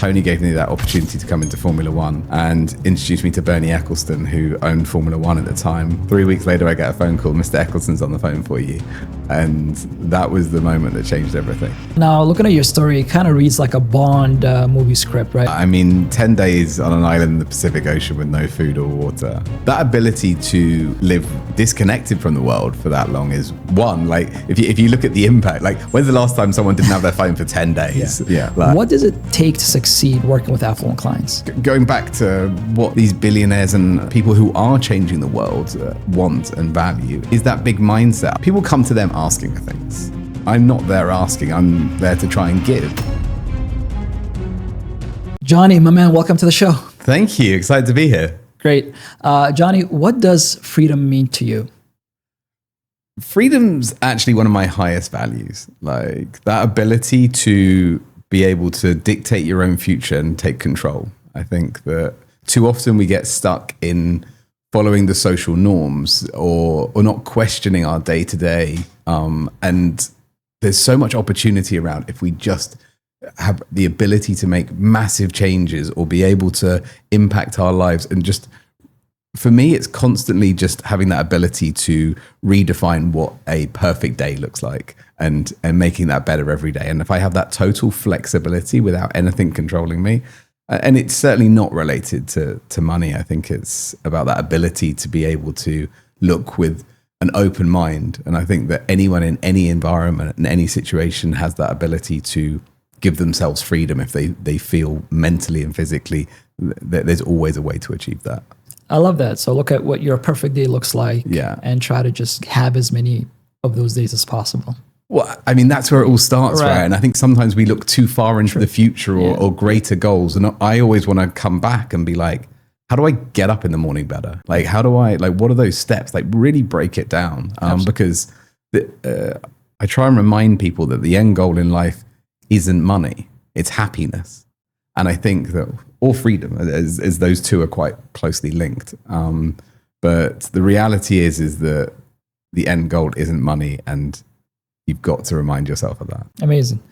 Tony gave me that opportunity to come into Formula One and introduced me to Bernie Eccleston, who owned Formula One at the time. 3 weeks later, I get a phone call, Mr. Eccleston's on the phone for you. And that was the moment that changed everything. Now, looking at your story, it kind of reads like a Bond movie script, right? I mean, 10 days on an island in the Pacific Ocean with no food or water. That ability to live disconnected from the world for that long is one, like, if you look at the impact, like, when's the last time someone didn't have their phone for 10 days? Yeah. Like, what does it take to succeed working with affluent clients? Going back to what these billionaires and people who are changing the world want and value is that big mindset. People come to them asking for things. I'm not there asking, I'm there to try and give. Jonny, my man, welcome to the show. Thank you, excited to be here. Great. Jonny, what does freedom mean to you? Freedom's actually one of my highest values. Like that ability to be able to dictate your own future and take control. I think that too often we get stuck in following the social norms or not questioning our day to day. And there's so much opportunity around if we just have the ability to make massive changes or be able to impact our lives. And just, for me, it's constantly just having that ability to redefine what a perfect day looks like and making that better every day. And if I have that total flexibility without anything controlling me, and it's certainly not related to money. I think it's about that ability to be able to look with an open mind. And I think that anyone in any environment, in any situation, has that ability to give themselves freedom if they feel mentally and physically that there's always a way to achieve that. I love that. So look at what your perfect day looks like and try to just have as many of those days as possible. Well, I mean, that's where it all starts, right? And I think sometimes we look too far into the future or greater goals. And I always want to come back and be like, how do I get up in the morning better? Like, how do I, like, what are those steps? Like, really break it down. Because I try and remind people that the end goal in life isn't money, it's happiness. And I think that, or freedom, as those two are quite closely linked. But the reality is that the end goal isn't money, and you've got to remind yourself of that. Amazing.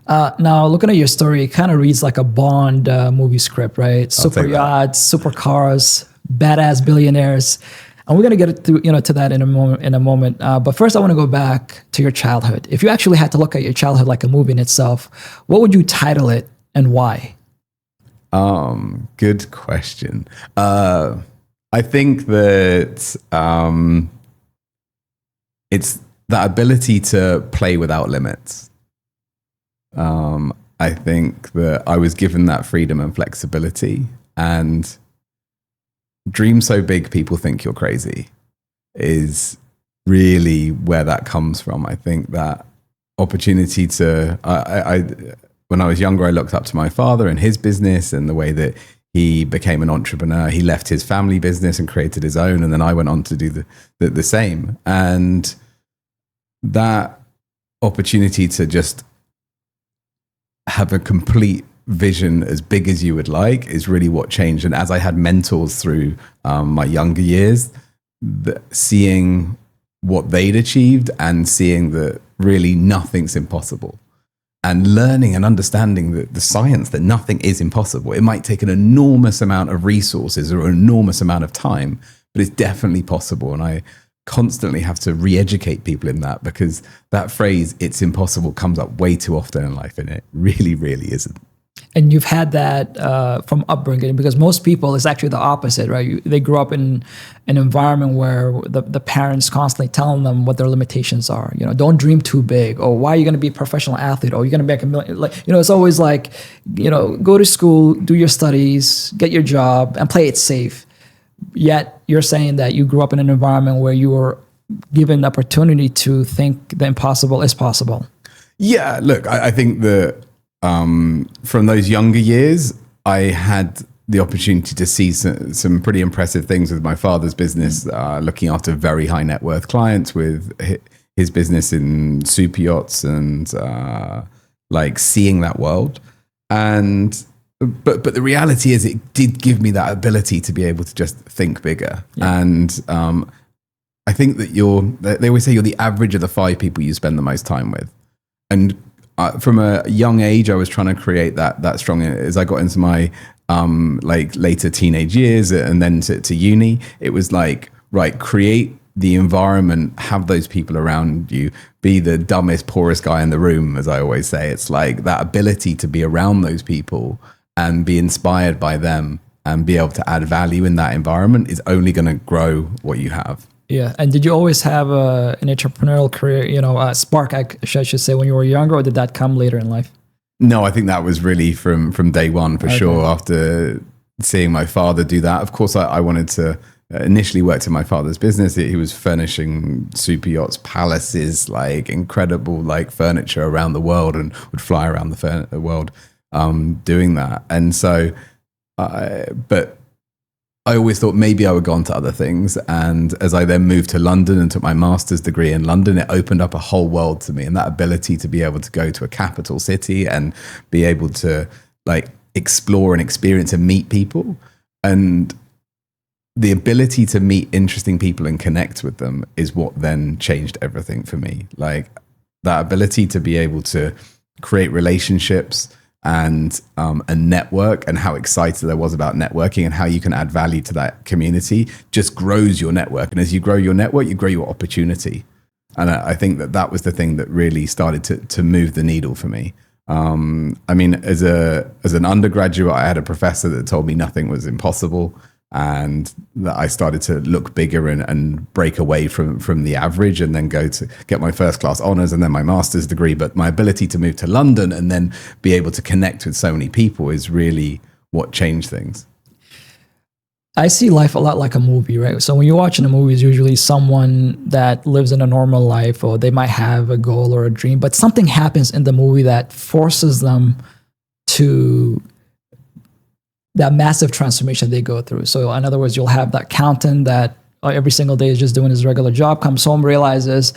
Now, looking at your story, it kind of reads like a Bond movie script, right? Super yachts, super cars, badass billionaires. And we're going to get to that in a moment. But first, I want to go back to your childhood. If you actually had to look at your childhood like a movie in itself, what would you title it and why? Good question. I think that it's that ability to play without limits. I think that I was given that freedom and flexibility, and dream so big people think you're crazy is really where that comes from. I think that opportunity to, when I was younger, I looked up to my father and his business and the way that he became an entrepreneur. He left his family business and created his own. And then I went on to do the same. And that opportunity to just have a complete vision as big as you would like is really what changed. And as I had mentors through my younger years, seeing what they'd achieved and seeing that really nothing's impossible, and learning and understanding the science that nothing is impossible. It might take an enormous amount of resources or an enormous amount of time, but it's definitely possible. And I constantly have to re-educate people in that, because that phrase, it's impossible, comes up way too often in life, and it really, really isn't. And you've had that from upbringing, because most people, it's actually the opposite, right? They grew up in an environment where the parents constantly telling them what their limitations are. You know, don't dream too big. Or why are you going to be a professional athlete? Or you're going to make $1 million. Like, you know, it's always like, you know, go to school, do your studies, get your job, and play it safe. Yet you're saying that you grew up in an environment where you were given the opportunity to think the impossible is possible. Yeah, look, I think that from those younger years, I had the opportunity to see some pretty impressive things with my father's business, looking after very high net worth clients with his business in super yachts and like seeing that world. And but the reality is, it did give me that ability to be able to just think bigger. Yeah. And I think that they always say you're the average of the 5 people you spend the most time with. And from a young age, I was trying to create that strong. As I got into my like later teenage years and then to uni, it was like, right, create the environment, have those people around you, be the dumbest, poorest guy in the room, as I always say. It's like that ability to be around those people and be inspired by them and be able to add value in that environment is only going to grow what you have. Yeah. And did you always have an entrepreneurial career, a spark, I should say, when you were younger, or did that come later in life? No, I think that was really from day one, for sure. After seeing my father do that, of course, I wanted to initially worked in my father's business. He was furnishing super yachts, palaces, like incredible like furniture around the world, and would fly around the world doing that. And so, but I always thought maybe I would go on to other things. And as I then moved to London and took my master's degree in London, it opened up a whole world to me. And that ability to be able to go to a capital city and be able to like explore and experience and meet people, and the ability to meet interesting people and connect with them is what then changed everything for me. Like that ability to be able to create relationships and a network, and how excited I was about networking and how you can add value to that community just grows your network. And as you grow your network, you grow your opportunity. And I think that was the thing that really started to move the needle for me. I mean, as an undergraduate, I had a professor that told me nothing was impossible, and that I started to look bigger and break away from the average, and then go to get my first class honors and then my master's degree. But my ability to move to London and then be able to connect with so many people is really what changed things. I see life a lot like a movie, right? So when you're watching a movie, it's usually someone that lives in a normal life, or they might have a goal or a dream, but something happens in the movie that forces them to that massive transformation they go through. So in other words, you'll have that accountant that every single day is just doing his regular job, comes home, realizes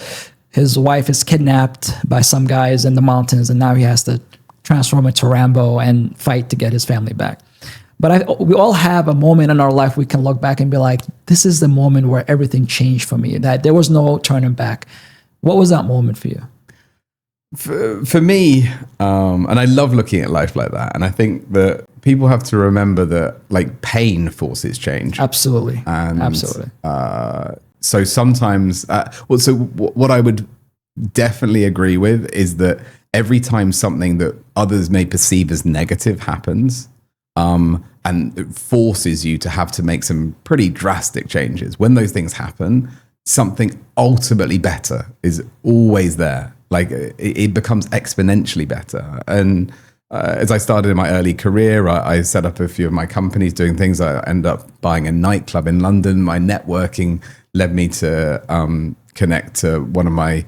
his wife is kidnapped by some guys in the mountains, and now he has to transform into Rambo and fight to get his family back. But we all have a moment in our life we can look back and be like, this is the moment where everything changed for me, that there was no turning back. What was that moment for you? For me, and I love looking at life like that, and I think that people have to remember that like pain forces change. Absolutely. And, absolutely. So sometimes, what I would definitely agree with is that every time something that others may perceive as negative happens, and it forces you to have to make some pretty drastic changes, when those things happen, something ultimately better is always there. Like it becomes exponentially better. And as I started in my early career, I set up a few of my companies doing things. I ended up buying a nightclub in London. My networking led me to connect to one of my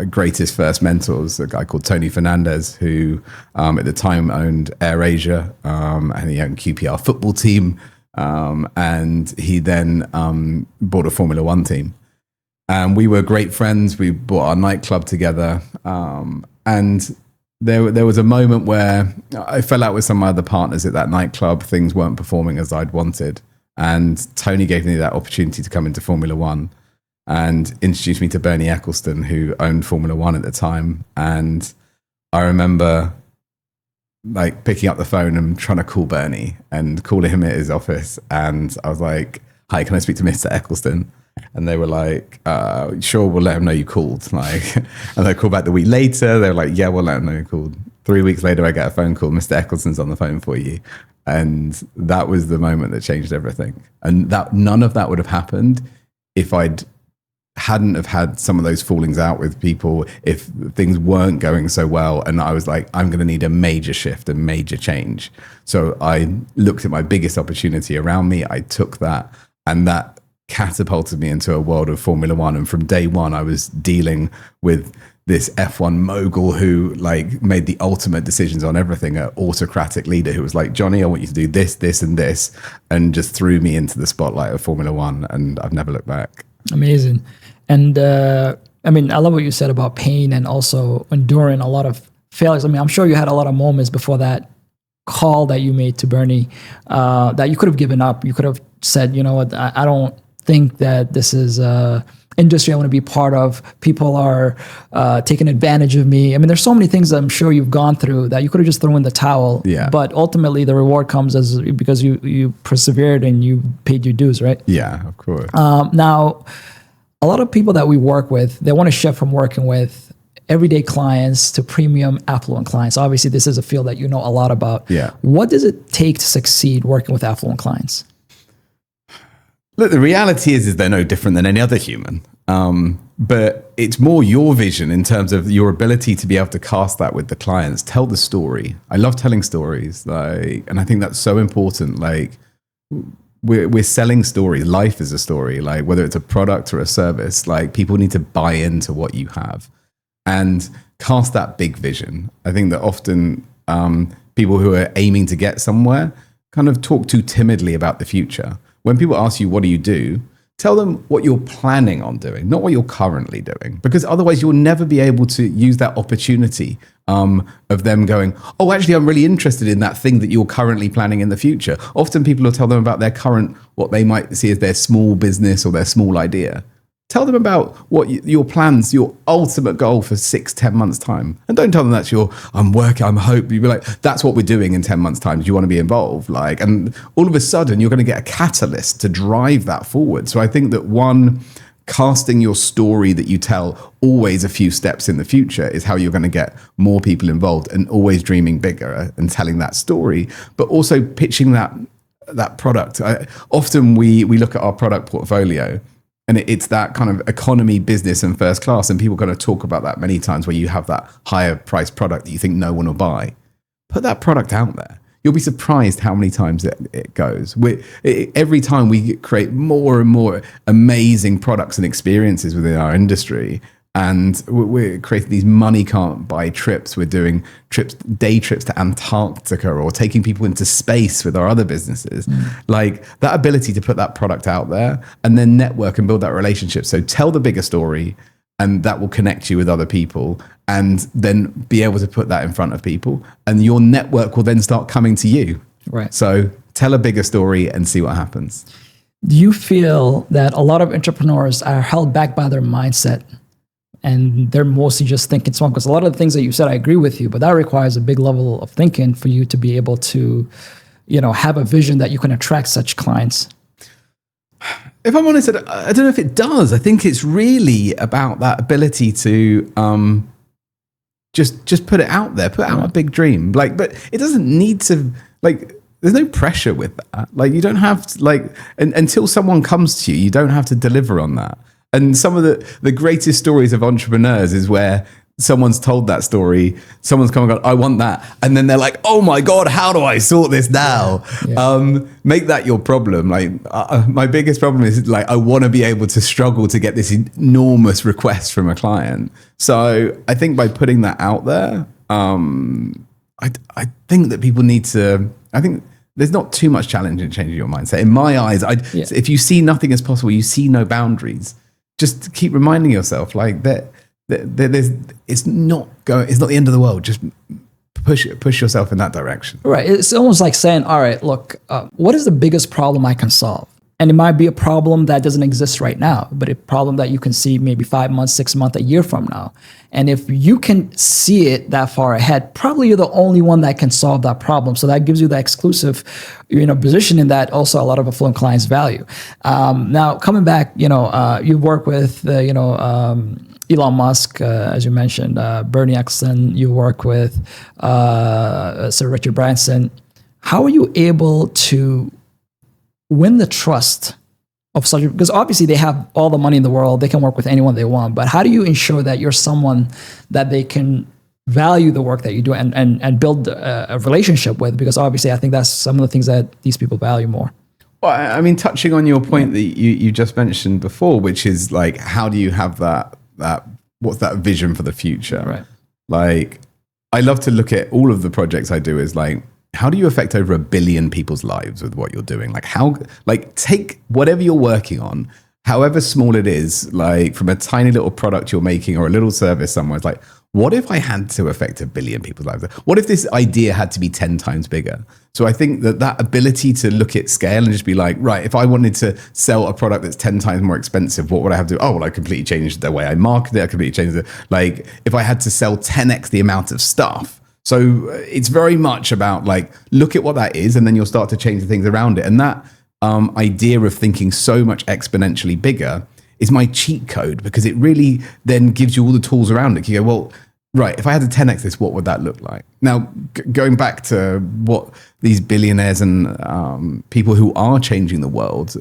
greatest first mentors, a guy called Tony Fernandez, who at the time owned AirAsia, and he owned QPR football team. And he then bought a Formula One team. And we were great friends. We bought our nightclub together. And there was a moment where I fell out with some of my other partners at that nightclub. Things weren't performing as I'd wanted. And Tony gave me that opportunity to come into Formula One and introduced me to Bernie Ecclestone, who owned Formula One at the time. And I remember like picking up the phone and trying to call Bernie and calling him at his office. And I was like, hi, can I speak to Mr. Ecclestone? And they were like, sure, we'll let him know you called. Like, and they called back the week later. They were like, yeah, we'll let him know you called. 3 weeks later, I get a phone call. Mr. Ecclestone's on the phone for you. And that was the moment that changed everything. And that none of that would have happened if hadn't have had some of those fallings out with people, if things weren't going so well. And I was like, I'm going to need a major shift, a major change. So I looked at my biggest opportunity around me. I took that, and that catapulted me into a world of Formula One. And from day one, I was dealing with this F1 mogul who like made the ultimate decisions on everything, an autocratic leader who was like, Johnny, I want you to do this, this, and this, and just threw me into the spotlight of Formula One. And I've never looked back. Amazing. And I mean, I love what you said about pain and also enduring a lot of failures. I mean, I'm sure you had a lot of moments before that call that you made to Bernie that you could have given up. You could have said, you know what, I don't think that this is industry I want to be part of. People are taking advantage of me. I mean, there's so many things that I'm sure you've gone through that you could have just thrown in the towel. Yeah. But ultimately, the reward comes because you persevered and you paid your dues, right? Yeah, of course. Now, a lot of people that we work with, they want to shift from working with everyday clients to premium affluent clients. Obviously, this is a field that you know a lot about. Yeah. What does it take to succeed working with affluent clients? Look, the reality is they're no different than any other human. But it's more your vision in terms of your ability to be able to cast that with the clients, tell the story. I love telling stories, and I think that's so important. Like, we're selling stories. Life is a story. Like, whether it's a product or a service, like, people need to buy into what you have and cast that big vision. I think that often people who are aiming to get somewhere kind of talk too timidly about the future. When people ask you, what do you do? Tell them what you're planning on doing, not what you're currently doing, because otherwise you'll never be able to use that opportunity of them going, oh, actually, I'm really interested in that thing that you're currently planning in the future. Often people will tell them about their current, what they might see as their small business or their small idea. Tell them about what your plans, your ultimate goal for 6-10 months time. And don't tell them that's I'm hope. You'd be like, that's what we're doing in 10 months time. Do you want to be involved? Like, and all of a sudden you're going to get a catalyst to drive that forward. So I think that casting your story that you tell always a few steps in the future is how you're going to get more people involved, and always dreaming bigger and telling that story, but also pitching that product. Often we look at our product portfolio, and it's that kind of economy, business, and first class. And people kind of talk about that many times, where you have that higher priced product that you think no one will buy. Put that product out there. You'll be surprised how many times it goes. Every time we create more and more amazing products and experiences within our industry, and we're creating these money can't buy trips. We're doing day trips to Antarctica, or taking people into space with our other businesses. Like, that ability to put that product out there and then network and build that relationship. So tell the bigger story, and that will connect you with other people, and then be able to put that in front of people, and your network will then start coming to you. Right. So tell a bigger story and see what happens. Do you feel that a lot of entrepreneurs are held back by their mindset, and they're mostly just thinking small? Because a lot of the things that you said, I agree with you, but that requires a big level of thinking for you to be able to, have a vision that you can attract such clients. If I'm honest, I don't know if it does. I think it's really about that ability to just put it out there, put out a big dream. Like, but it doesn't need to, like, there's no pressure with that. Like, you don't have to, like, until someone comes to you, you don't have to deliver on that. And some of the greatest stories of entrepreneurs is where someone's told that story, someone's come and gone, I want that. And then they're like, oh my God, how do I sort this now? Yeah. Make that your problem. Like, my biggest problem is, like, I want to be able to struggle to get this enormous request from a client. So I think by putting that out there, I think that people need to, I think there's not too much challenge in changing your mindset. In my eyes, if you see nothing as possible, you see no boundaries. Just keep reminding yourself, like, that it's not the end of the world. Just push yourself in that direction. Right. It's almost like saying, all right, look, what is the biggest problem I can solve? And it might be a problem that doesn't exist right now, but a problem that you can see maybe 5 months, 6 months, a year from now. And if you can see it that far ahead, probably you're the only one that can solve that problem. So that gives you that exclusive, position in that also a lot of affluent clients value. Now, coming back, you work with, Elon Musk, as you mentioned, Bernie Ecclestone, you work with Sir Richard Branson. How are you able to win the trust of such, because obviously they have all the money in the world, they can work with anyone they want, but how do you ensure that you're someone that they can value the work that you do and build a relationship with? Because obviously I think that's some of the things that these people value more. Well, I mean, touching on your point that you just mentioned before, which is, like, how do you have that what's that vision for the future? Right. Like, I love to look at all of the projects I do as, like, how do you affect over 1 billion people's lives with what you're doing? Like, take whatever you're working on, however small it is, like, from a tiny little product you're making or a little service somewhere, it's like, what if I had to affect 1 billion people's lives? What if this idea had to be 10 times bigger? So I think that ability to look at scale and just be like, right, if I wanted to sell a product that's 10 times more expensive, what would I have to do? Oh, well, I completely changed the way I market it. I completely changed it. Like if I had to sell 10x the amount of stuff. So it's very much about like, look at what that is, and then you'll start to change the things around it. And that idea of thinking so much exponentially bigger is my cheat code, because it really then gives you all the tools around it. You go, well, right, if I had to 10x this, what would that look like? Now, going back to what these billionaires and people who are changing the world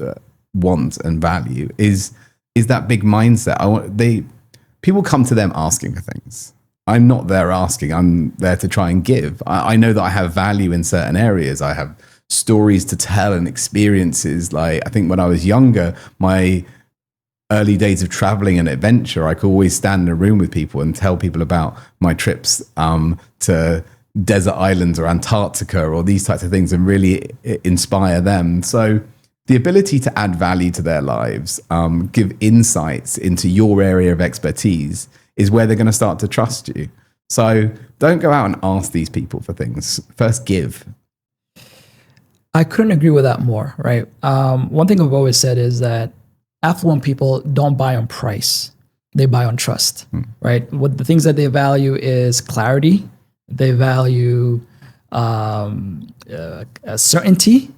want and value is that big mindset. People come to them asking for things. I'm not there asking. I'm there to try and give. I know that I have value in certain areas. I have stories to tell and experiences. Like I think when I was younger, my early days of traveling and adventure, I could always stand in a room with people and tell people about my trips to desert islands or Antarctica or these types of things and really inspire them. So the ability to add value to their lives, give insights into your area of expertise is where they're going to start to trust you. So don't go out and ask these people for things. First, give. I couldn't agree with that more, right? One thing I've always said is that affluent people don't buy on price. They buy on trust, right? What the things that they value is clarity. They value certainty,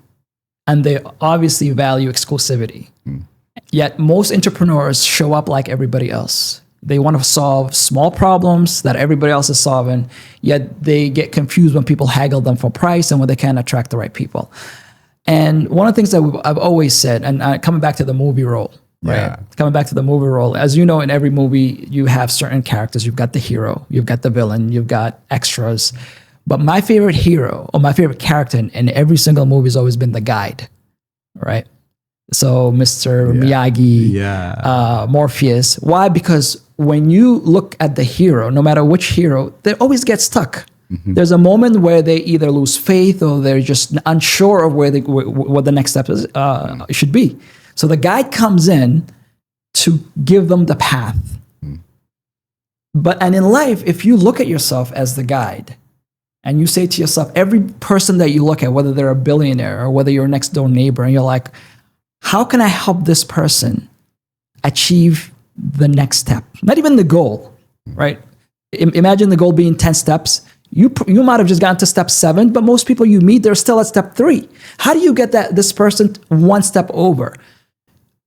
and they obviously value exclusivity. Yet most entrepreneurs show up like everybody else. They want to solve small problems that everybody else is solving, yet they get confused when people haggle them for price and when they can't attract the right people. And one of the things that I've always said, and coming back to the movie role, right? Coming back to the movie role, as you know, in every movie, you have certain characters. You've got the hero, you've got the villain, you've got extras. But my favorite hero or my favorite character in every single movie has always been the guide, right? So Mr. Miyagi, Morpheus. Why? Because when you look at the hero, no matter which hero, they always get stuck. There's a moment where they either lose faith or they're just unsure of what the next step is, should be. So the guide comes in to give them the path. And in life, if you look at yourself as the guide and you say to yourself, every person that you look at, whether they're a billionaire or whether you're a next door neighbor, and you're like, how can I help this person achieve the next step? Not even the goal, right? Imagine the goal being 10 steps. You might have just gotten to step 7, but most people you meet, they're still at step 3. How do you get this person one step over?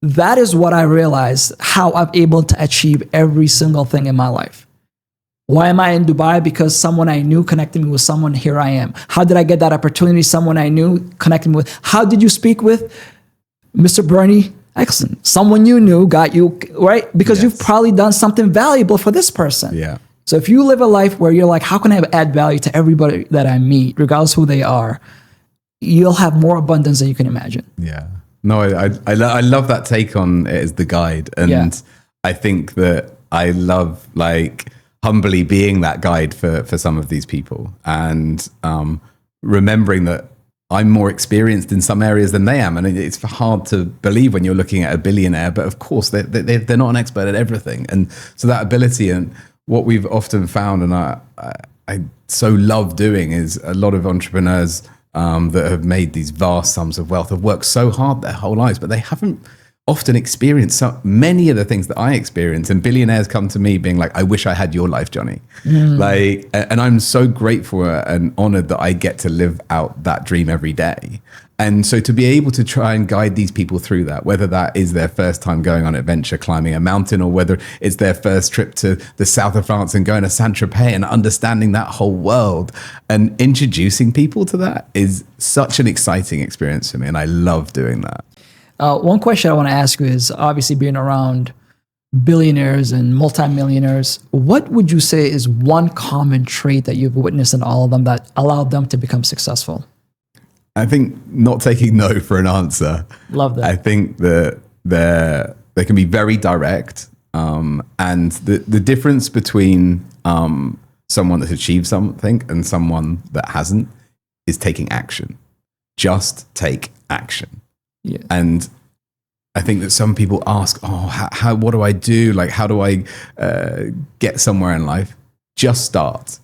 That is what I realized, how I'm able to achieve every single thing in my life. Why am I in Dubai? Because someone I knew connected me with someone. Here I am. How did I get that opportunity? Someone I knew connected me with. How did you speak with Mr. Bernie Eccleston? Someone you knew got you, right? Because you've probably done something valuable for this person. Yeah. So if you live a life where you're like, how can I add value to everybody that I meet, regardless who they are, you'll have more abundance than you can imagine. Yeah. No, I love that take on it as the guide. And I think that I love like humbly being that guide for some of these people and remembering that I'm more experienced in some areas than they am. And it's hard to believe when you're looking at a billionaire, but of course they're not an expert at everything. And so that ability and what we've often found, and I so love doing, is a lot of entrepreneurs that have made these vast sums of wealth have worked so hard their whole lives, but they haven't often experienced so many of the things that I experience. And billionaires come to me being like, I wish I had your life, Jonny. Like, and I'm so grateful and honored that I get to live out that dream every day. And so to be able to try and guide these people through that, whether that is their first time going on adventure, climbing a mountain, or whether it's their first trip to the south of France and going to Saint-Tropez and understanding that whole world and introducing people to that is such an exciting experience for me. And I love doing that. One question I want to ask you is, obviously being around billionaires and multimillionaires, what would you say is one common trait that you've witnessed in all of them that allowed them to become successful? I think not taking no for an answer. Love that. I think that they can be very direct. And the difference between someone that's achieved something and someone that hasn't is taking action. Just take action. Yeah. And I think that some people ask, oh, how what do I do? Like, how do I get somewhere in life? just start.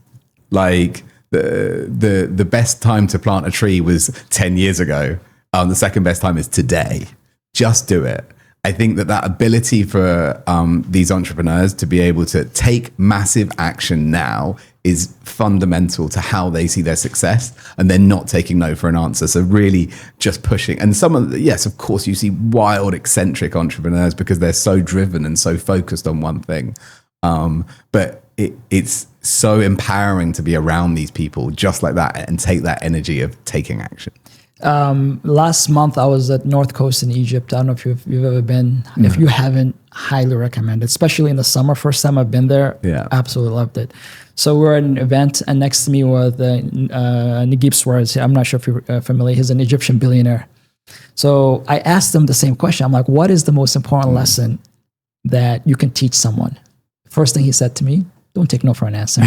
Like the best time to plant a tree was 10 years ago. The second best time is today. Just do it. I think that ability for these entrepreneurs to be able to take massive action now is fundamental to how they see their success, and they're not taking no for an answer. So really just pushing. And yes, of course, you see wild, eccentric entrepreneurs because they're so driven and so focused on one thing. But it's so empowering to be around these people just like that and take that energy of taking action. Last month I was at North Coast in Egypt. I don't know if you've ever been. No. If you haven't, highly recommend it, especially in the summer. First time I've been there. Yeah, absolutely loved it. So we're at an event, and next to me was Naguib Suarez. I'm not sure if you're familiar. He's an Egyptian billionaire. So I asked him the same question. I'm like, what is the most important lesson that you can teach someone? First thing he said to me, don't take no for an answer.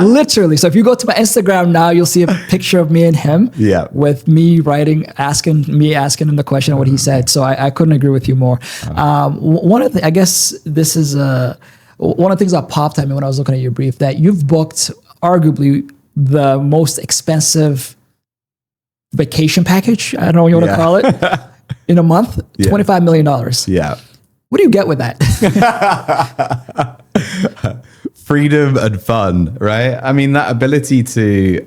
Literally. So if you go to my Instagram now, you'll see a picture of me and him with me asking him the question of what he said. So I couldn't agree with you more. One of the, I guess this is one of the things that popped at me when I was looking at your brief, that you've booked arguably the most expensive vacation package, I don't know what you want to call it, in a month, $25 million. Yeah. What do you get with that? Freedom and fun, right? I mean, that ability to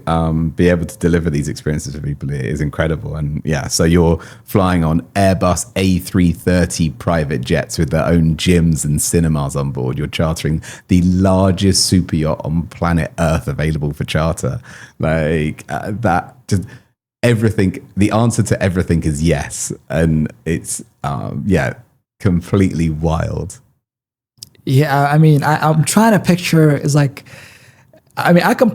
be able to deliver these experiences for people is incredible. And so you're flying on Airbus A330 private jets with their own gyms and cinemas on board. You're chartering the largest super yacht on planet Earth available for charter. Like that, just everything. The answer to everything is yes, and it's completely wild. Yeah, I mean, I'm trying to picture, it's like, I mean, I can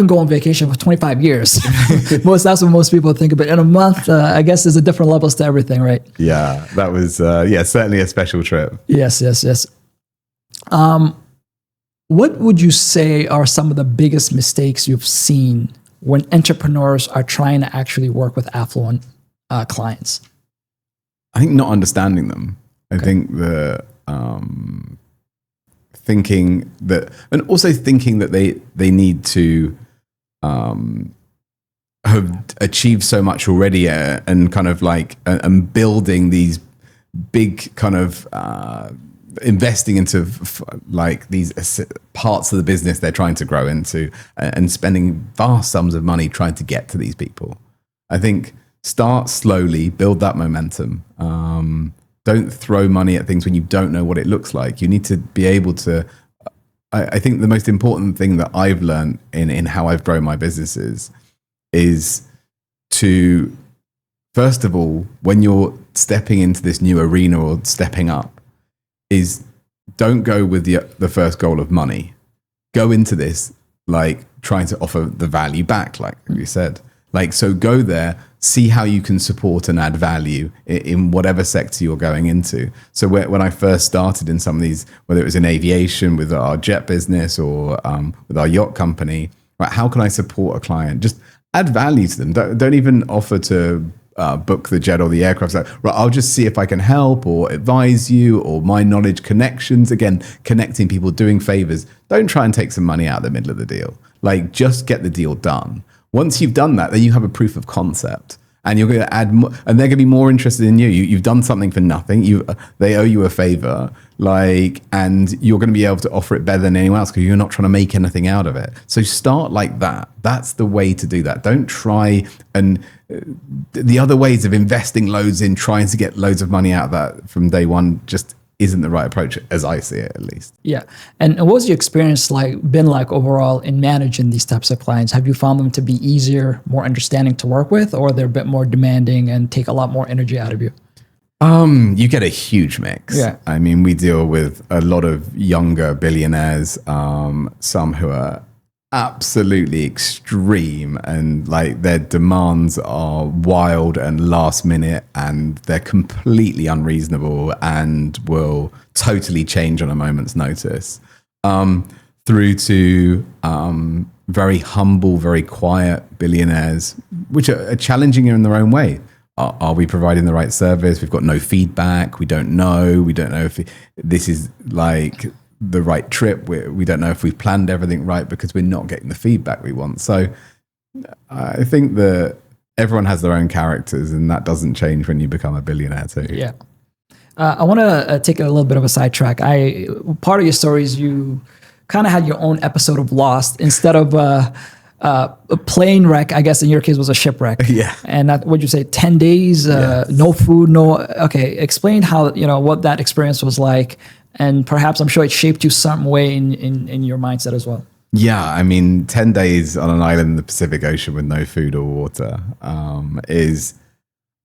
go on vacation for 25 years. That's what most people think about. In a month, I guess there's a different levels to everything, right? Yeah, that was, certainly a special trip. Yes. What would you say are some of the biggest mistakes you've seen when entrepreneurs are trying to actually work with affluent clients? I think not understanding them. I think thinking that, and also thinking that they need to have achieved so much already, and kind of like and building these big kind of investing into like these parts of the business they're trying to grow into, and spending vast sums of money trying to get to these people. I think start slowly, build that momentum. Don't throw money at things when you don't know what it looks like. You need to be able to, I think the most important thing that I've learned in how I've grown my businesses is to, first of all, when you're stepping into this new arena or stepping up, is don't go with the first goal of money. Go into this like trying to offer the value back, like you said. Like, so go there, see how you can support and add value in whatever sector you're going into. So when I first started in some of these, whether it was in aviation with our jet business or with our yacht company, right, how can I support a client? Just add value to them. Don't even offer to book the jet or the aircraft. Like, right, I'll just see if I can help or advise you, or my knowledge connections. Again, connecting people, doing favors. Don't try and take some money out of the middle of the deal. Like, just get the deal done. Once you've done that, then you have a proof of concept, and you're going to add more, and they're going to be more interested in you. You've done something for nothing. They owe you a favor, like, and you're going to be able to offer it better than anyone else because you're not trying to make anything out of it. So start like that. That's the way to do that. Don't try and the other ways of investing loads in trying to get loads of money out of that from day one just isn't the right approach, as I see it, at least. Yeah. And what was your experience been like overall in managing these types of clients? Have you found them to be easier, more understanding to work with, or they're a bit more demanding and take a lot more energy out of you? You get a huge mix. Yeah. I mean, we deal with a lot of younger billionaires, some who are absolutely extreme, and like their demands are wild and last minute, and they're completely unreasonable and will totally change on a moment's notice, through to very humble, very quiet billionaires, which are challenging in their own way. Are we providing the right service? We've got no feedback. We don't know if this is like the right trip. We don't know if we've planned everything right because we're not getting the feedback we want. So I think that everyone has their own characters, and that doesn't change when you become a billionaire too. Yeah. I want to take a little bit of a sidetrack. Part of your story is you kind of had your own episode of Lost instead of a plane wreck. I guess in your case was a shipwreck. Yeah. And that, what'd you say? 10 days, Yes. no food, no. Okay, explain how what that experience was like, and perhaps I'm sure it shaped you some way in your mindset as well. Yeah, I mean, 10 days on an island in the Pacific Ocean with no food or water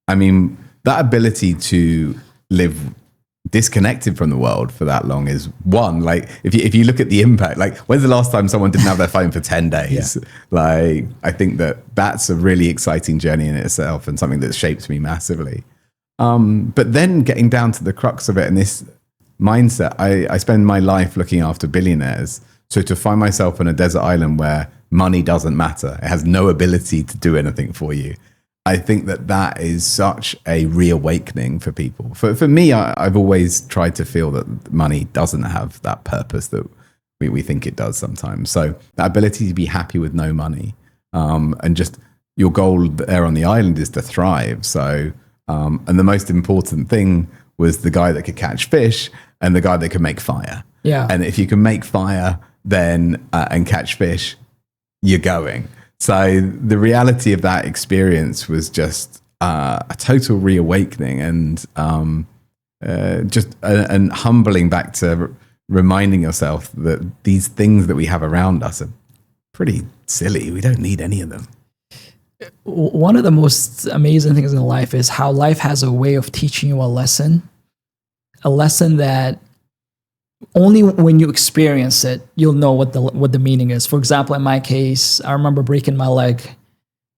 that ability to live disconnected from the world for that long is one. Like, if you look at the impact, like, when's the last time someone didn't have their phone for 10 days? Yeah. Like, I think that's a really exciting journey in itself and something that shaped me massively. But then getting down to the crux of it and this mindset, I spend my life looking after billionaires. So to find myself on a desert island where money doesn't matter, it has no ability to do anything for you, I think that is such a reawakening for people. For me, I've always tried to feel that money doesn't have that purpose that we think it does sometimes. So that ability to be happy with no money, and just your goal there on the island is to thrive. So, and the most important thing was the guy that could catch fish and the guy that could make fire. Yeah. And if you can make fire, then and catch fish, you're going. So the reality of that experience was just a total reawakening and just and humbling back to reminding yourself that these things that we have around us are pretty silly. We don't need any of them. One of the most amazing things in life is how life has a way of teaching you a lesson that only when you experience it, you'll know what the meaning is. For example, in my case, I remember breaking my leg.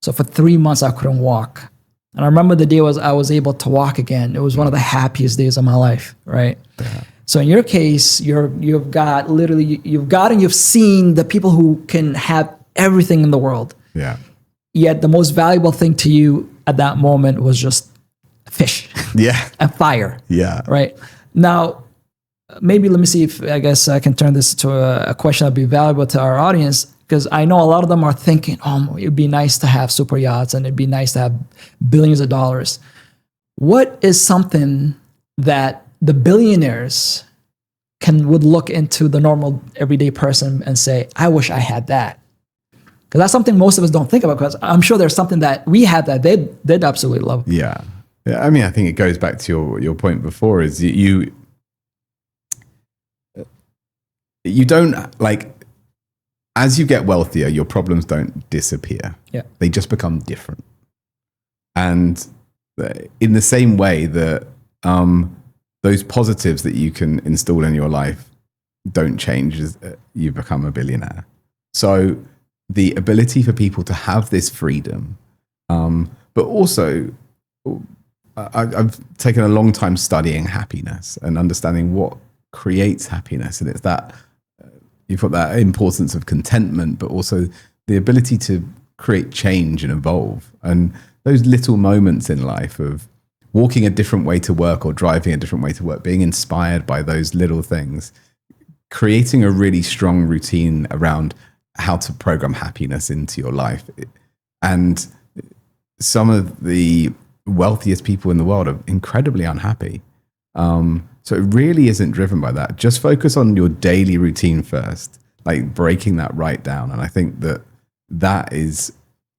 So for 3 months, I couldn't walk. And I remember the day I was able to walk again. It was one of the happiest days of my life, right? Yeah. So in your case, you've seen the people who can have everything in the world. Yeah. Yet the most valuable thing to you at that moment was just fish. Yeah. And fire. Yeah. Right. Now, maybe let me see if I guess I can turn this to a question that'd be valuable to our audience, because I know a lot of them are thinking, oh, it'd be nice to have super yachts and it'd be nice to have billions of dollars. What is something that the billionaires would look into the normal everyday person and say, I wish I had that? Because that's something most of us don't think about, because I'm sure there's something that we have that they'd absolutely love. Yeah. I mean, I think it goes back to your point before, is you don't, like, as you get wealthier, your problems don't disappear. Yeah. They just become different. And in the same way that those positives that you can install in your life don't change as you become a billionaire. So the ability for people to have this freedom, but also I've taken a long time studying happiness and understanding what creates happiness. And it's that you've got that importance of contentment, but also the ability to create change and evolve. And those little moments in life of walking a different way to work or driving a different way to work, being inspired by those little things, creating a really strong routine around how to program happiness into your life. And some of the wealthiest people in the world are incredibly unhappy. So it really isn't driven by that. Just focus on your daily routine first, like breaking that right down. And I think that is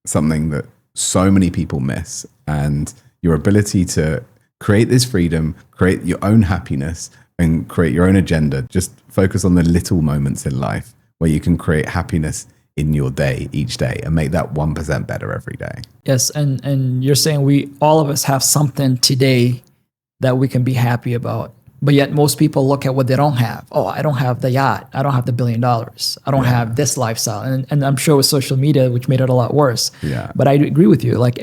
something that so many people miss. And your ability to create this freedom, create your own happiness, and create your own agenda. Just focus on the little moments in life where you can create happiness in your day, each day, and make that 1% better every day. Yes, and you're saying all of us have something today that we can be happy about. But yet most people look at what they don't have. Oh, I don't have the yacht. I don't have the $1 billion. I don't have this lifestyle. And I'm sure with social media, which made it a lot worse. Yeah. But I agree with you. Like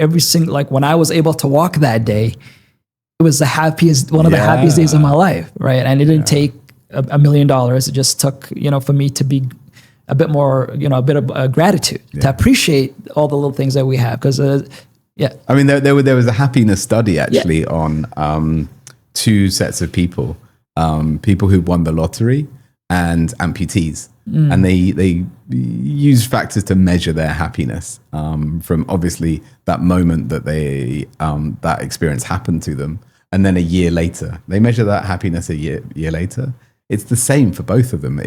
when I was able to walk that day, it was one of the happiest days of my life, right? And it didn't take $1 million. It just took, for me to be a bit more, a bit of gratitude, to appreciate all the little things that we have. Because, I mean, there was a happiness study actually on two sets of people, people who won the lottery and amputees. And they use factors to measure their happiness from obviously that moment that they that experience happened to them, and then a year later they measure that happiness a year later. It's the same for both of them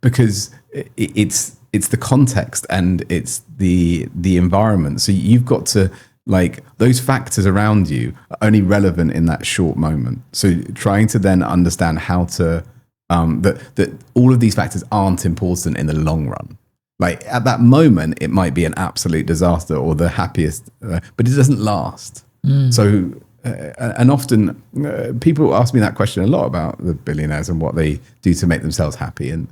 because it's the context and it's the environment. So you've got to, like, those factors around you are only relevant in that short moment. So trying to then understand how to that all of these factors aren't important in the long run. Like at that moment, it might be an absolute disaster or the happiest, but it doesn't last. So, and often people ask me that question a lot about the billionaires and what they do to make themselves happy. And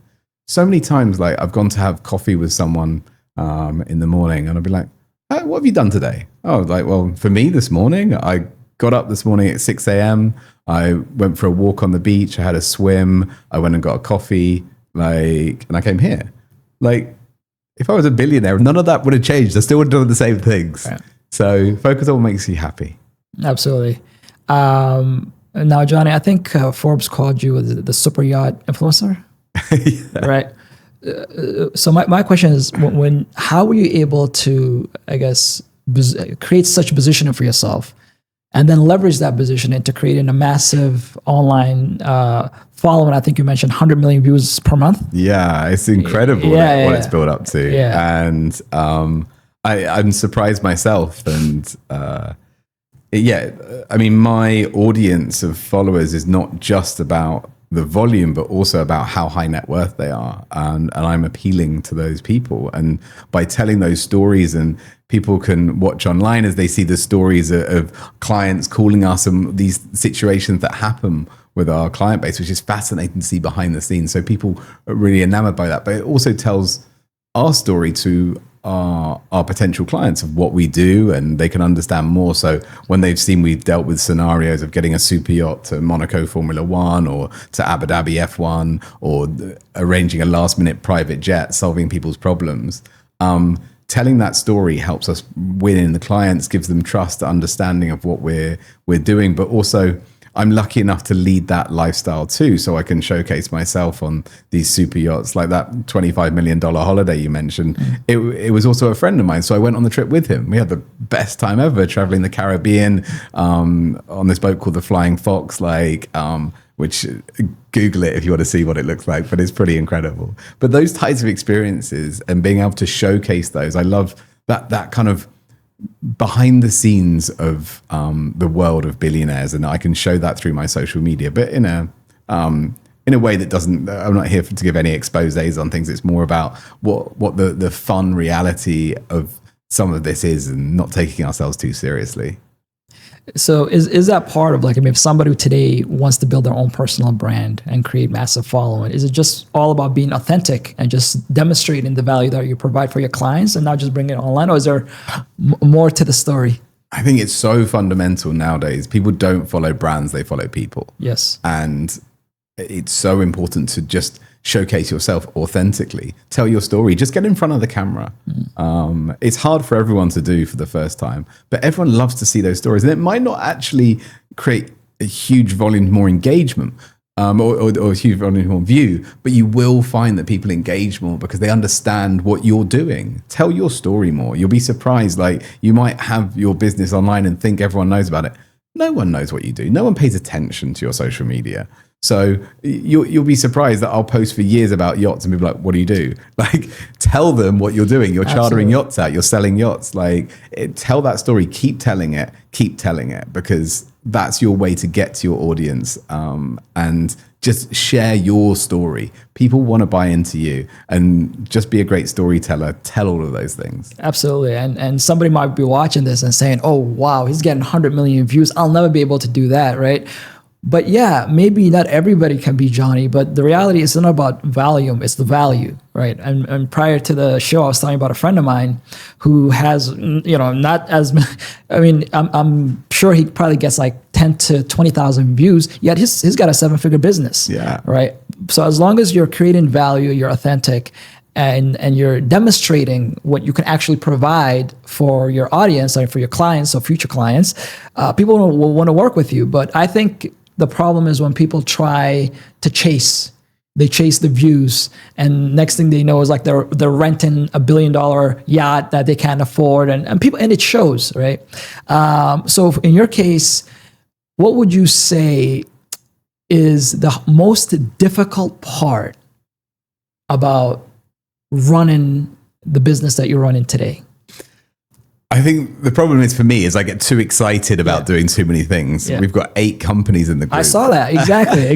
so many times, like I've gone to have coffee with someone in the morning, and I'll be like, "What have you done today?" Oh, like, well, for me this morning, I got up this morning at 6 a.m. I went for a walk on the beach. I had a swim. I went and got a coffee, and I came here. Like, if I was a billionaire, none of that would have changed. I still would have done the same things. Right. So focus on what makes you happy. Absolutely. Now, Jonny, I think Forbes called you the Superyacht Influencer, yeah. Right? So my question is, how were you able to, I guess, create such a positioning for yourself, and then leverage that position into creating a massive online following? I think you mentioned 100 million views per month. Yeah, it's incredible what it's built up to. Yeah. And I'm surprised myself. And I mean, my audience of followers is not just about the volume, but also about how high net worth they are. And I'm appealing to those people. And by telling those stories, and people can watch online as they see the stories of clients calling us and these situations that happen with our client base, which is fascinating to see behind the scenes. So people are really enamored by that. But it also tells our story to our potential clients of what we do, and they can understand more. So when they've seen we've dealt with scenarios of getting a super yacht to Monaco Formula One or to Abu Dhabi F1 or arranging a last minute private jet, solving people's problems, telling that story helps us win in the clients, gives them trust, understanding of what we're doing. But also, I'm lucky enough to lead that lifestyle too, so I can showcase myself on these super yachts, like that $25 million holiday you mentioned. It was also a friend of mine, so I went on the trip with him. We had the best time ever traveling the Caribbean on this boat called the Flying Fox, which Google it if you want to see what it looks like, but it's pretty incredible. But those types of experiences and being able to showcase those, I love that kind of behind the scenes of the world of billionaires, and I can show that through my social media, but in a way that doesn't. I'm not here to give any exposés on things. It's more about what the fun reality of some of this is, and not taking ourselves too seriously. So is that part of, like, I mean, if somebody today wants to build their own personal brand and create massive following, is it just all about being authentic and just demonstrating the value that you provide for your clients and not just bring it online? Or is there more to the story? I think it's so fundamental nowadays. People don't follow brands, they follow people. Yes. And it's so important to just showcase yourself authentically, tell your story, just get in front of the camera. It's hard for everyone to do for the first time, but everyone loves to see those stories. And it might not actually create a huge volume more engagement or a huge volume more view, but you will find that people engage more because they understand what you're doing. Tell your story more. You'll be surprised. Like, you might have your business online and think everyone knows about it. No one knows what you do. No one pays attention to your social media. So you'll be surprised that I'll post for years about yachts and people are like, what do you do? Like, tell them what you're doing. You're chartering yachts out. You're selling yachts. Like, tell that story. Keep telling it, because that's your way to get to your audience, and just share your story. People want to buy into you, and just be a great storyteller. Tell all of those things. Absolutely. And somebody might be watching this and saying, oh, wow, he's getting 100 million views. I'll never be able to do that, right? But yeah, maybe not everybody can be Jonny, but the reality is not about volume, it's the value, right? And prior to the show, I was talking about a friend of mine who has, not as, I mean, I'm sure he probably gets like 10 to 20,000 views, yet he's got a 7-figure business, right? So as long as you're creating value, you're authentic, and you're demonstrating what you can actually provide for your audience or for your clients or future clients, people will want to work with you. But I think the problem is when people try to chase they chase the views, and next thing they know is like they're renting $1 billion yacht that they can't afford, and people, and it shows, right? So in your case, what would you say is the most difficult part about running the business that you're running today? I think the problem is for me is I get too excited about doing too many things. We've got 8 companies in the group. I saw that. Exactly.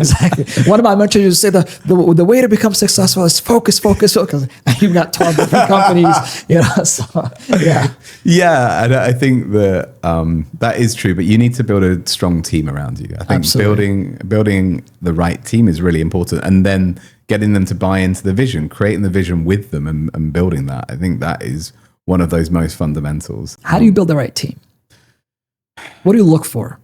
One of my mentors used to say the way to become successful is focus. You've got 12 different companies, so yeah. Yeah. And I think that that is true, but you need to build a strong team around you. I think building the right team is really important, and then getting them to buy into the vision, creating the vision with them and building that. I think that is one of those most fundamentals. How do you build the right team? What do you look for?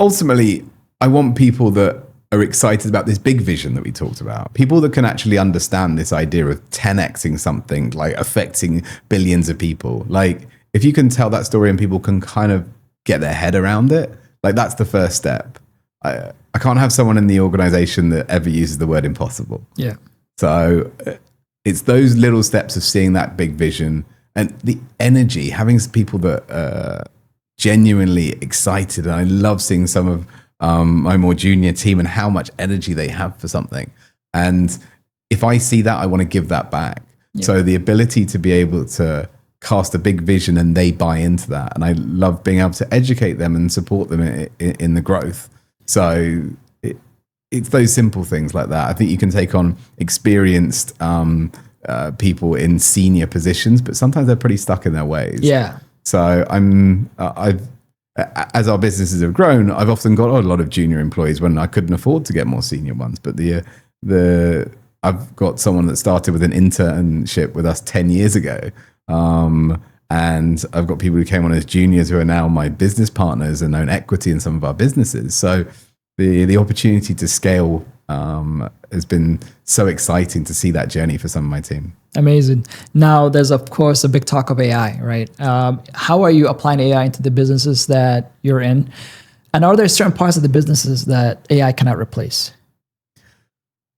Ultimately, I want people that are excited about this big vision that we talked about. People that can actually understand this idea of 10xing something, like affecting billions of people. Like, if you can tell that story and people can kind of get their head around it, like that's the first step. I can't have someone in the organization that ever uses the word impossible. Yeah. So it's those little steps of seeing that big vision and the energy, having people that are genuinely excited. And I love seeing some of my more junior team and how much energy they have for something. And if I see that, I want to give that back. Yeah. So the ability to be able to cast a big vision and they buy into that. And I love being able to educate them and support them in the growth. So it's those simple things like that. I think you can take on experienced people in senior positions, but sometimes they're pretty stuck in their ways. Yeah. So as our businesses have grown, I've often got a lot of junior employees when I couldn't afford to get more senior ones. But I've got someone that started with an internship with us 10 years ago. And I've got people who came on as juniors who are now my business partners and own equity in some of our businesses. So the opportunity to scale has been so exciting to see that journey for some of my team. Amazing. Now, there's, of course, a big talk of AI, right? How are you applying AI into the businesses that you're in? And are there certain parts of the businesses that AI cannot replace?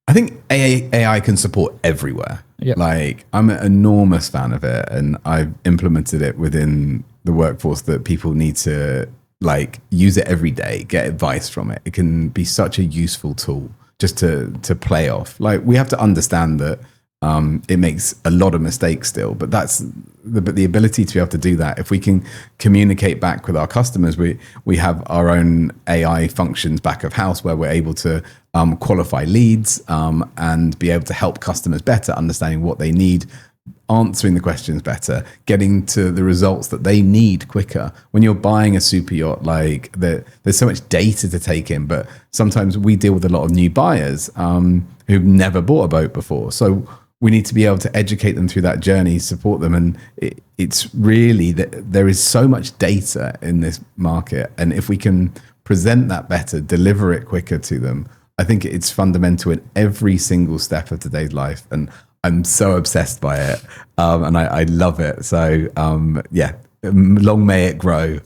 I think AI can support everywhere. Yep. Like, I'm an enormous fan of it, and I've implemented it within the workforce that people need to like use it every day, get advice from it. It can be such a useful tool just to play off. Like, we have to understand that it makes a lot of mistakes still, but the ability to be able to do that, if we can communicate back with our customers, we have our own AI functions back of house where we're able to qualify leads and be able to help customers better, understanding what they need, answering the questions better, getting to the results that they need quicker. When you're buying a super yacht, like there's so much data to take in, but sometimes we deal with a lot of new buyers who've never bought a boat before. So we need to be able to educate them through that journey, support them. And it's really that there is so much data in this market. And if we can present that better, deliver it quicker to them, I think it's fundamental in every single step of today's life. And I'm so obsessed by it. And I love it. So long may it grow.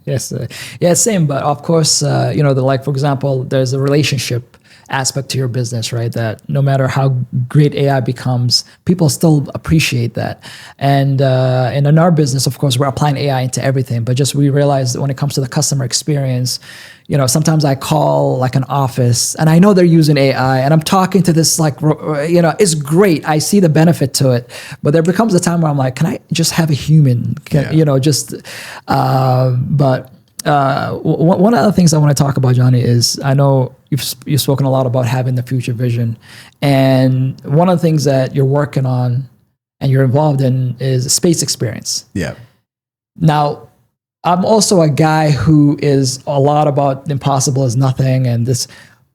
Yes. Yeah, same. But of course, for example, there's a relationship aspect to your business, right? That no matter how great AI becomes, people still appreciate that. And in our business, of course, we're applying AI into everything, but just we realize that when it comes to the customer experience, sometimes I call like an office and I know they're using AI and I'm talking to this it's great. I see the benefit to it, but there becomes a time where I'm like, can I just have a human? One of the things I want to talk about, Jonny, is I know you've spoken a lot about having the future vision. And one of the things that you're working on and you're involved in is space experience. Yeah. Now, I'm also a guy who is a lot about impossible is nothing and this,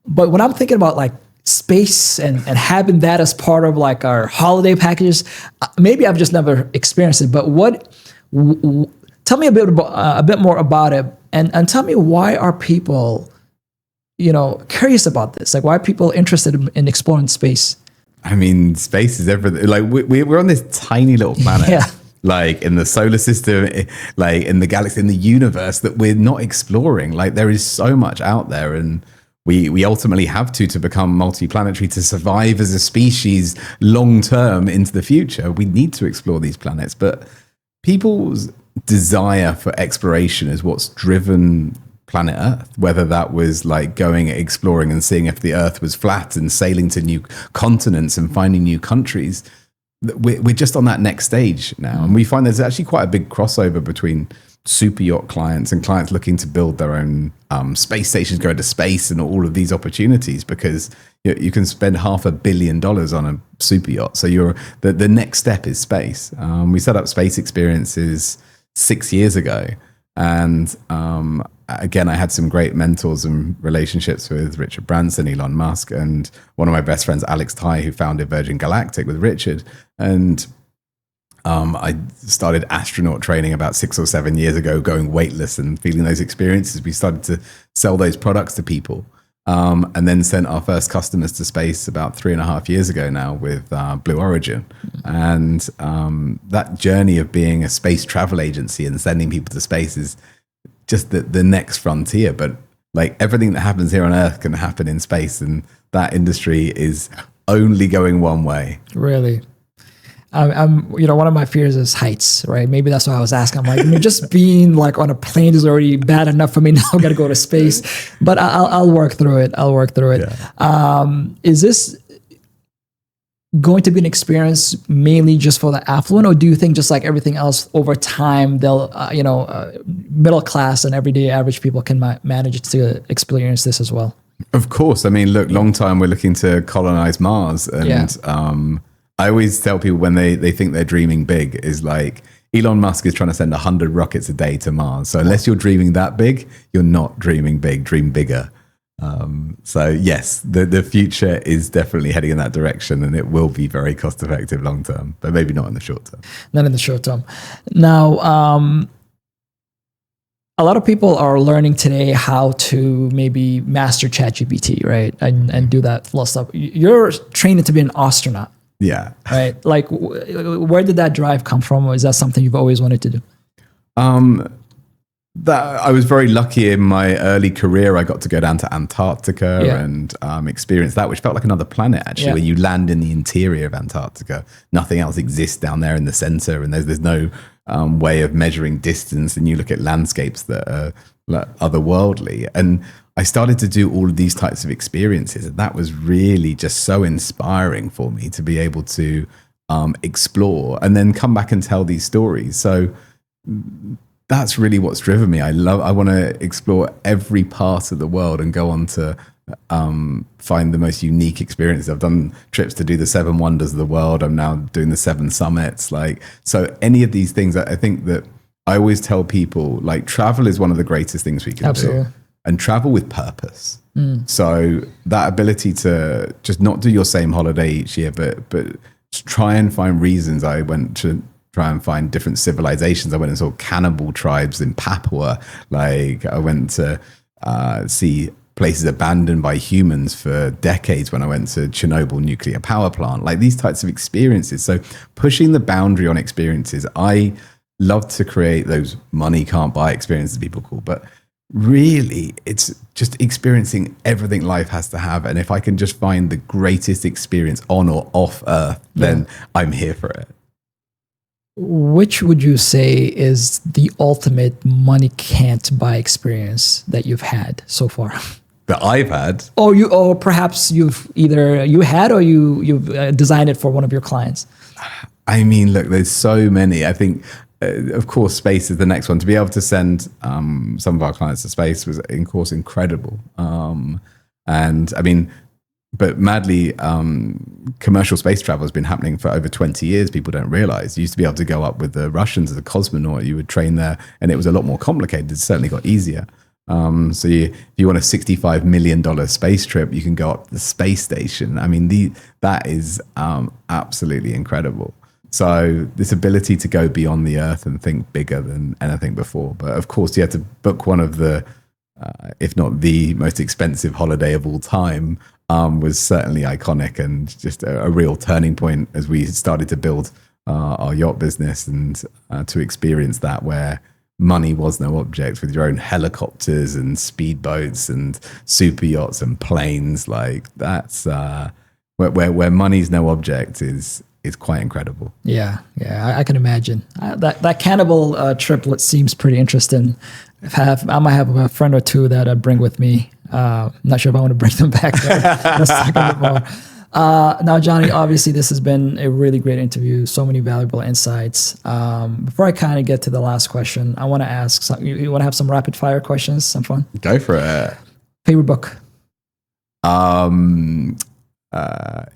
but when I'm thinking about like space and having that as part of like our holiday packages, maybe I've just never experienced it, but tell me a bit more about it and tell me why are people, curious about this? Like why are people interested in exploring space? I mean, space is everything. Like we're on this tiny little planet. Yeah. Like in the solar system, like in the galaxy, in the universe that we're not exploring. Like there is so much out there, and we ultimately have to become multiplanetary to survive as a species long term into the future. We need to explore these planets, but people's desire for exploration is what's driven planet Earth, whether that was like going exploring and seeing if the Earth was flat and sailing to new continents and finding new countries. We're just on that next stage now. And we find there's actually quite a big crossover between super yacht clients and clients looking to build their own space stations, go into space, and all of these opportunities, because you can spend $500 million on a super yacht. So the next step is space. We set up space experiences 6 years ago. And again, I had some great mentors and relationships with Richard Branson, Elon Musk, and one of my best friends, Alex Tai, who founded Virgin Galactic with Richard. And I started astronaut training about 6 or 7 years ago, going weightless and feeling those experiences. We started to sell those products to people, and then sent our first customers to space about 3.5 years ago now with Blue Origin. And that journey of being a space travel agency and sending people to space is just the next frontier. But like everything that happens here on Earth can happen in space, and that industry is only going one way. Really? I'm one of my fears is heights, right? Maybe that's why I was asking. I'm like, I mean, just being like on a plane is already bad enough for me. Now I got to go to space, but I'll work through it. Yeah. Is this going to be an experience mainly just for the affluent, or do you think just like everything else over time, they'll, middle class and everyday average people can manage to experience this as well? Of course. I mean, look, long time we're looking to colonize Mars, and I always tell people when they think they're dreaming big is like Elon Musk is trying to send 100 rockets a day to Mars. So unless you're dreaming that big, you're not dreaming big, dream bigger. So yes, the future is definitely heading in that direction, and it will be very cost effective long term, but maybe not in the short term. Not in the short term. Now, a lot of people are learning today how to maybe master ChatGPT, right? And do that full stuff. You're training to be an astronaut. Yeah. Right. Like, where did that drive come from? Or is that something you've always wanted to do? That I was very lucky in my early career. I got to go down to Antarctica and experience that, which felt like another planet, actually, where you land in the interior of Antarctica. Nothing else exists down there in the center, and there's no way of measuring distance. And you look at landscapes that are otherworldly. And I started to do all of these types of experiences, and that was really just so inspiring for me to be able to explore and then come back and tell these stories. So that's really what's driven me. I want to explore every part of the world and go on to find the most unique experiences. I've done trips to do the 7 wonders of the world. I'm now doing the 7 summits. So any of these things, I think that I always tell people, like, travel is one of the greatest things we can do. And travel with purpose. So that ability to just not do your same holiday each year, but try and find reasons. I went to try and find different civilizations. I went and saw cannibal tribes in Papua. Like, I went to see places abandoned by humans for decades when I went to Chernobyl nuclear power plant. Like, these types of experiences. So pushing the boundary on experiences. I love to create those money can't buy experiences, people call, but really, it's just experiencing everything life has to have. And if I can just find the greatest experience on or off Earth, then I'm here for it. Which would you say is the ultimate money can't buy experience that you've had so far? That I've had? Or perhaps you've either you had or you've designed it for one of your clients. I mean, look, there's so many. I think, of course, space is the next one. To be able to send some of our clients to space was, of course, incredible. And I mean, but madly, commercial space travel has been happening for over 20 years. People don't realize. You used to be able to go up with the Russians as a cosmonaut. You would train there, and it was a lot more complicated. It certainly got easier. So if you want a $65 million space trip, you can go up to the space station. I mean, that is absolutely incredible. So this ability to go beyond the Earth and think bigger than anything before. But of course, you had to book one of the, if not the most expensive holiday of all time, was certainly iconic and just a real turning point as we started to build our yacht business and to experience that, where money was no object, with your own helicopters and speedboats and super yachts and planes. Like that's where money's no object is quite incredible. Yeah, I can imagine. That cannibal triplet seems pretty interesting. I might have a friend or two that I'd bring with me. Not sure if I want to bring them back there. Let's talk a bit more. Now, Jonny, obviously this has been a really great interview. So many valuable insights. Before I kind of get to the last question, I want to ask, you want to have some rapid fire questions? Some fun? Go for it. Favorite book?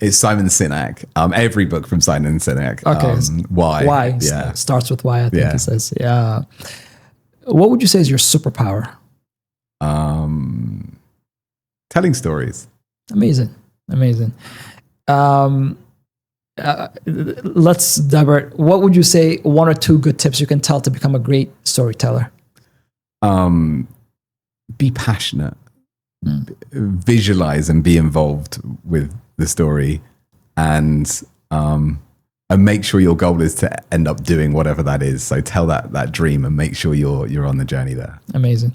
It's Simon Sinek. Every book from Simon Sinek. Okay. Why? Why? Yeah. Starts with why, I think it says. Yeah. What would you say is your superpower? Telling stories. Amazing. Let's divert. What would you say 1 or 2 good tips you can tell to become a great storyteller? Be passionate. Visualize and be involved with the story, and make sure your goal is to end up doing whatever that is. So tell that dream and make sure you're on the journey there. Amazing.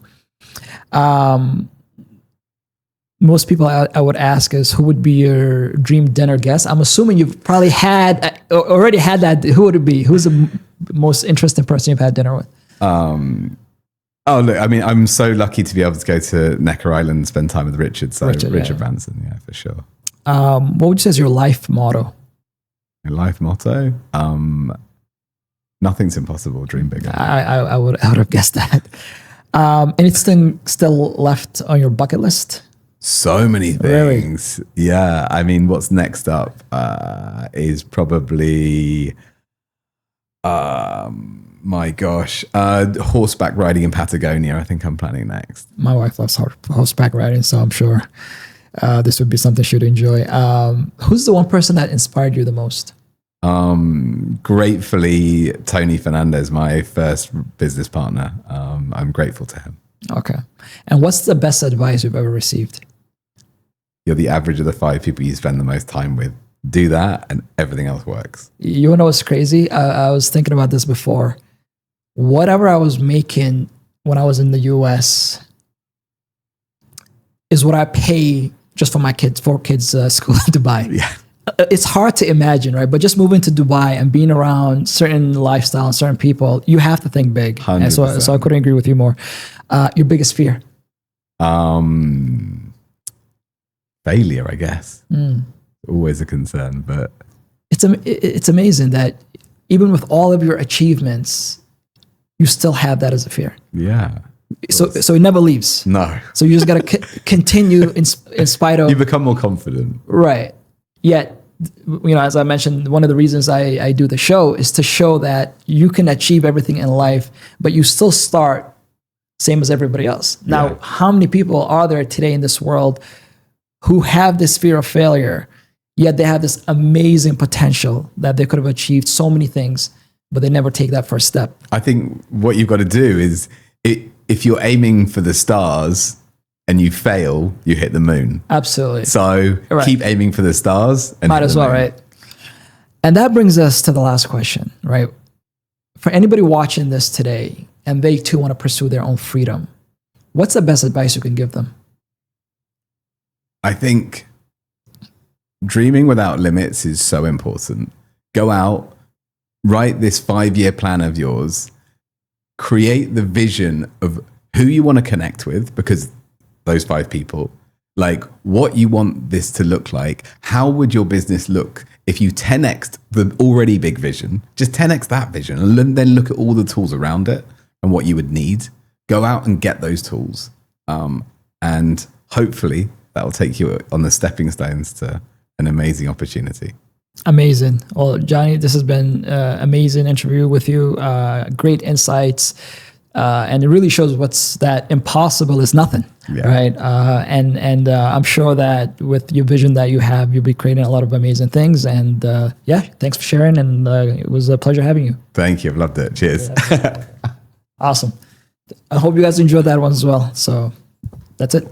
Most people I would ask is, who would be your dream dinner guest? I'm assuming you've probably already had that. Who would it be? Who's the most interesting person you've had dinner with? Oh, look, I mean, I'm so lucky to be able to go to Necker Island and spend time with Richard. So Richard Branson, yeah, for sure. What would you say is your life motto? Your life motto? Nothing's impossible. Dream bigger. I would have guessed that. Anything still left on your bucket list? So many things. Really? Yeah. I mean, what's next up is probably, my gosh, horseback riding in Patagonia. I think I'm planning next. My wife loves horseback riding, so I'm sure this would be something she'd enjoy. Who's the one person that inspired you the most? Gratefully, Tony Fernandez, my first business partner. I'm grateful to him. Okay. And what's the best advice you've ever received? You're the average of the 5 people you spend the most time with. Do that and everything else works. You know what's crazy? I was thinking about this before. Whatever I was making when I was in the US is what I pay just for my kids, 4 kids' school in Dubai. Yeah. It's hard to imagine, right? But just moving to Dubai and being around certain lifestyle and certain people, you have to think big. 100%. And so I couldn't agree with you more. Your biggest fear? Failure, I guess. Always a concern, but it's amazing that even with all of your achievements, you still have that as a fear. Yeah. So it never leaves. No. So you just got to continue in spite of. You become more confident. Right. Yet, as I mentioned, one of the reasons I do the show is to show that you can achieve everything in life, but you still start same as everybody else. Now, how many people are there today in this world who have this fear of failure, yet they have this amazing potential that they could have achieved so many things, but they never take that first step? I think what you've got to do is, if you're aiming for the stars and you fail, you hit the moon. Absolutely. So keep aiming for the stars. And might as well, right? And that brings us to the last question, right? For anybody watching this today and they too want to pursue their own freedom, what's the best advice you can give them? I think dreaming without limits is so important. Go out, write this 5-year plan of yours, create the vision of who you want to connect with, because those 5 people, like what you want this to look like. How would your business look if you 10x'd the already big vision? Just 10x that vision and then look at all the tools around it and what you would need. Go out and get those tools. And hopefully that will take you on the stepping stones to an amazing opportunity. Amazing. Well, Jonny, this has been an amazing interview with you. Great insights. And it really shows what's that impossible is nothing, right? And I'm sure that with your vision that you have, you'll be creating a lot of amazing things. And thanks for sharing. And it was a pleasure having you. Thank you. I've loved it. Cheers. Awesome. I hope you guys enjoyed that one as well. So that's it.